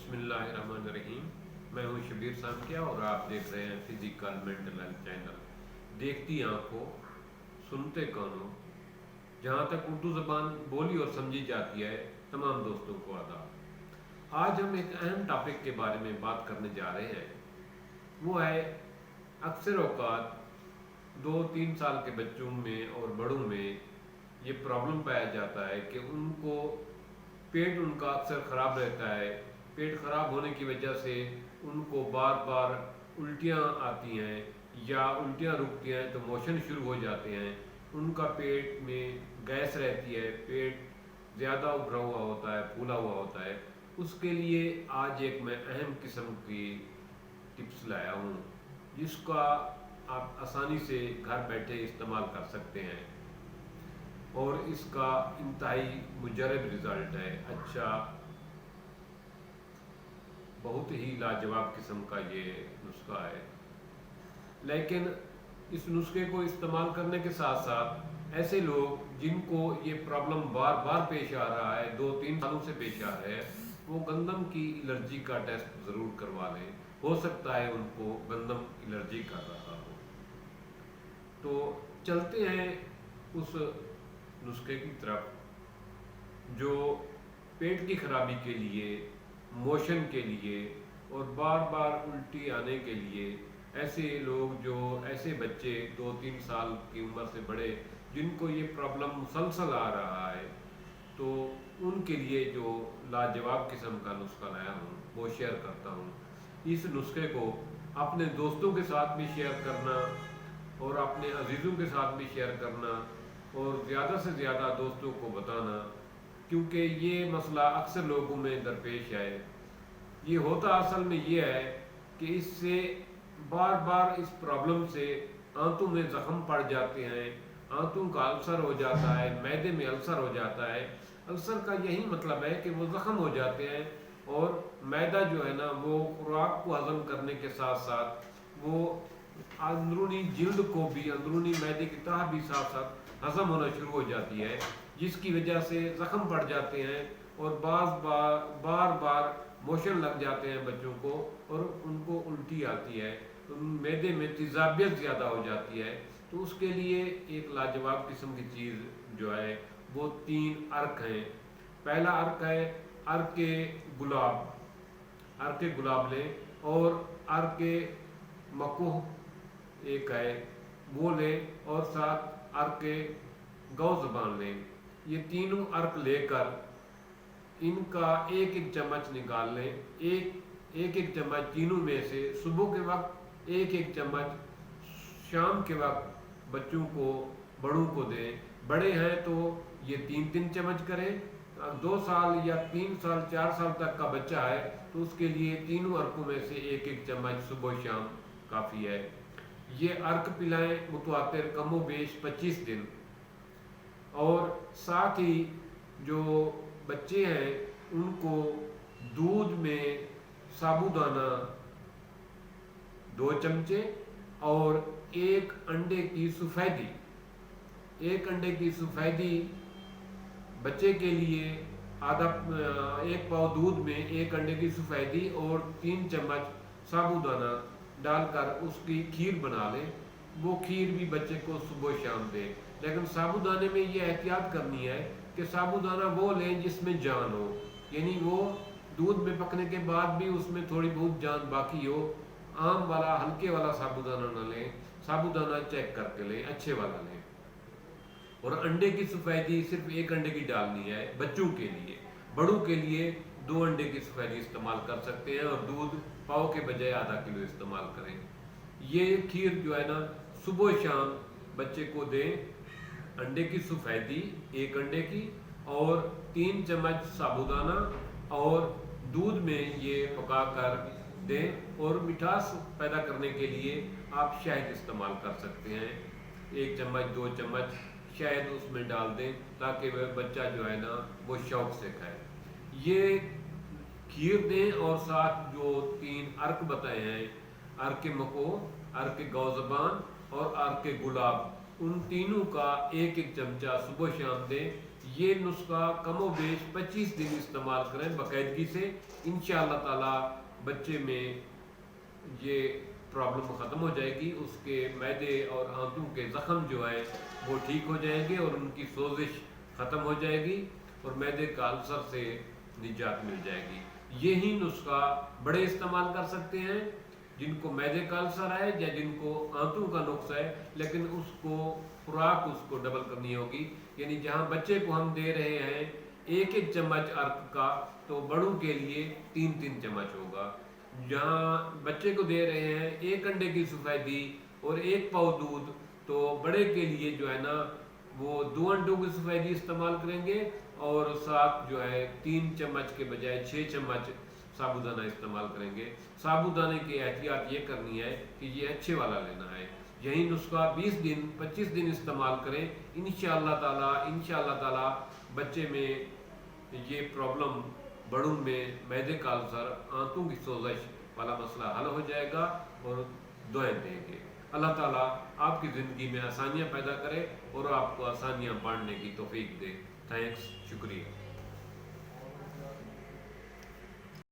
बिस्मिल्लाहिर्रहमानिर्रहीम। मैं हूं शबीर सामकिया और आप देख रहे हैं फिजिकल मेंटल हेल्थ चैनल। देखती आंखों सुनते कानों, जहां तक उर्दू ज़बान बोली और समझी जाती है, तमाम दोस्तों को आदाब। आज हम एक अहम टॉपिक के बारे में बात करने जा रहे हैं। वो है अक्सर औकात 2-3 साल के बच्चों में और बड़ों में ये प्रॉब्लम पाया जाता है कि उनको पेट उनका अक्सर ख़राब रहता है। पेट ख़राब होने की वजह से उनको बार बार उल्टियाँ आती हैं या उल्टियाँ रुकती हैं तो मोशन शुरू हो जाते हैं। उनका पेट में गैस रहती है, पेट ज़्यादा उभरा हुआ होता है, फूला हुआ होता है। उसके लिए आज एक मैं अहम किस्म की टिप्स लाया हूँ जिसका आप आसानी से घर बैठे इस्तेमाल कर सकते हैं और इसका इंतहाई मुजरब रिज़ल्ट है। अच्छा, बहुत ही लाजवाब किस्म का ये नुस्खा है। लेकिन इस नुस्खे को इस्तेमाल करने के साथ साथ ऐसे लोग जिनको ये प्रॉब्लम बार बार पेश आ रहा है, 2-3 सालों से पेश आ रहा है, वो गंदम की एलर्जी का टेस्ट ज़रूर करवा लें। हो सकता है उनको गंदम एलर्जी कर रहा हो। तो चलते हैं उस नुस्खे की तरफ जो पेट की खराबी के लिए, मोशन के लिए और बार बार उल्टी आने के लिए, ऐसे लोग जो ऐसे बच्चे 2-3 साल की उम्र से बड़े जिनको ये प्रॉब्लम मुसलसल आ रहा है, तो उनके लिए जो लाजवाब किस्म का नुस्खा लाया हूँ वो शेयर करता हूँ। इस नुस्खे को अपने दोस्तों के साथ भी शेयर करना और अपने अजीज़ों के साथ भी शेयर करना और ज़्यादा से ज़्यादा दोस्तों को बताना, क्योंकि ये मसला अक्सर लोगों में दरपेश है। ये होता असल में ये है कि इससे बार बार इस प्रॉब्लम से आंतों में ज़ख्म पड़ जाते हैं, आंतों का अल्सर हो जाता है, मैदे में अल्सर हो जाता है। अल्सर का यही मतलब है कि वो ज़ख्म हो जाते हैं और मैदा जो है ना वो खुराक को हज़म करने के साथ साथ वो अंदरूनी जिल्द को भी, अंदरूनी मैदे की तह भी साथ साथ हज़म होना शुरू हो जाती है, जिसकी वजह से ज़ख्म पड़ जाते हैं और बार बार मोशन लग जाते हैं बच्चों को और उनको उल्टी आती है, तो मैदे में तेज़ाबियत ज़्यादा हो जाती है। तो उसके लिए एक लाजवाब किस्म की चीज़ जो है वो 3 अर्क हैं। पहला अर्क है अर्क गुलाब। अर्क गुलाब लें और अर्क मकुह एक है वो लें और साथ अर्क गौ ज़बान लें। ये तीनों अर्क लेकर इनका एक एक चम्मच निकाल लें। एक चम्मच तीनों में से सुबह के वक्त, एक चम्मच शाम के वक्त बच्चों को, बड़ों को दें। बड़े हैं तो ये 3-3 चम्मच करें। 2 साल या 3 साल 4 साल तक का बच्चा है तो उसके लिए तीनों अर्कों में से एक चम्मच सुबह शाम काफ़ी है। ये अर्क पिलाएं मुतवातिर कमो बेश 25 दिन। और साथ ही जो बच्चे हैं उनको दूध में साबूदाना 2 चमचे और 1 अंडे की सफ़ेदी, 1 अंडे की सफ़ेदी बच्चे के लिए 1 पाव दूध में 1 अंडे की सफ़ेदी और 3 चम्मच साबूदाना डालकर उसकी खीर बना लें। वो खीर भी बच्चे को सुबह शाम दें। लेकिन साबूदाने में ये एहतियात करनी है कि साबूदाना वो लें जिसमें जान हो, यानी वो दूध में पकने के बाद भी उसमें थोड़ी बहुत जान बाकी हो। आम वाला हल्के वाला साबूदाना ना लें, साबूदाना चेक करके लें, अच्छे वाला लें। और अंडे की सफ़ेदी सिर्फ 1 अंडे की डालनी है बच्चों के लिए। बड़ों के लिए 2 अंडे की सफ़ेदी इस्तेमाल कर सकते हैं और दूध पाव के बजाय आधा किलो इस्तेमाल करें। ये खीर जो है ना सुबह शाम बच्चे को दें। अंडे की सफ़ेदी 1 अंडे की और 3 चम्मच साबूदाना और दूध में ये पकाकर दें। और मिठास पैदा करने के लिए आप शहद इस्तेमाल कर सकते हैं। 1 चम्मच 2 चम्मच शहद उसमें डाल दें ताकि वह बच्चा जो है ना वो शौक से खाए। ये खीर दें और साथ जो 3 अर्क बताए हैं, अर्क मको, अर्क गौ ज़बान और अर्क गुलाब, उन तीनों का 1 चमचा सुबह शाम दें। یہ نسخہ کم و بیش 25 دن استعمال کریں باقاعدگی سے، انشاءاللہ تعالی بچے میں یہ پرابلم ختم ہو جائے گی، اس کے معدے اور آنتوں کے زخم جو ہیں وہ ٹھیک ہو جائیں گے اور ان کی سوزش ختم ہو جائے گی اور معدے کا السر سے نجات مل جائے گی۔ یہی نسخہ بڑے استعمال کر سکتے ہیں جن کو معدے کا السر ہے یا جن کو آنتوں کا نقص ہے، لیکن اس کو خوراک اس کو ڈبل کرنی ہوگی، یعنی جہاں بچے کو ہم دے رہے ہیں 1 چمچ ارک کا، تو بڑوں کے لیے 3 چمچ ہوگا۔ جہاں بچے کو دے رہے ہیں 1 انڈے کی سفیدی اور 1 پاؤ دودھ، تو بڑے کے لیے جو ہے نا وہ 2 انڈوں کی سفیدی استعمال کریں گے اور ساتھ جو ہے 3 چمچ کے بجائے 6 چمچ سابودانہ استعمال کریں گے۔ سابودانے کی احتیاط یہ کرنی ہے کہ یہ اچھے والا لینا ہے۔ یہی نسخہ 20 دن 25 دن استعمال کریں، انشاءاللہ تعالی بچے میں یہ پرابلم، بڑوں میں معدے کا السر، آنتوں کی سوزش والا مسئلہ حل ہو جائے گا اور دعائیں دیں گے۔ اللہ تعالیٰ آپ کی زندگی میں آسانیاں پیدا کرے اور آپ کو آسانیاں بانٹنے کی توفیق دے۔ تھینکس، شکریہ۔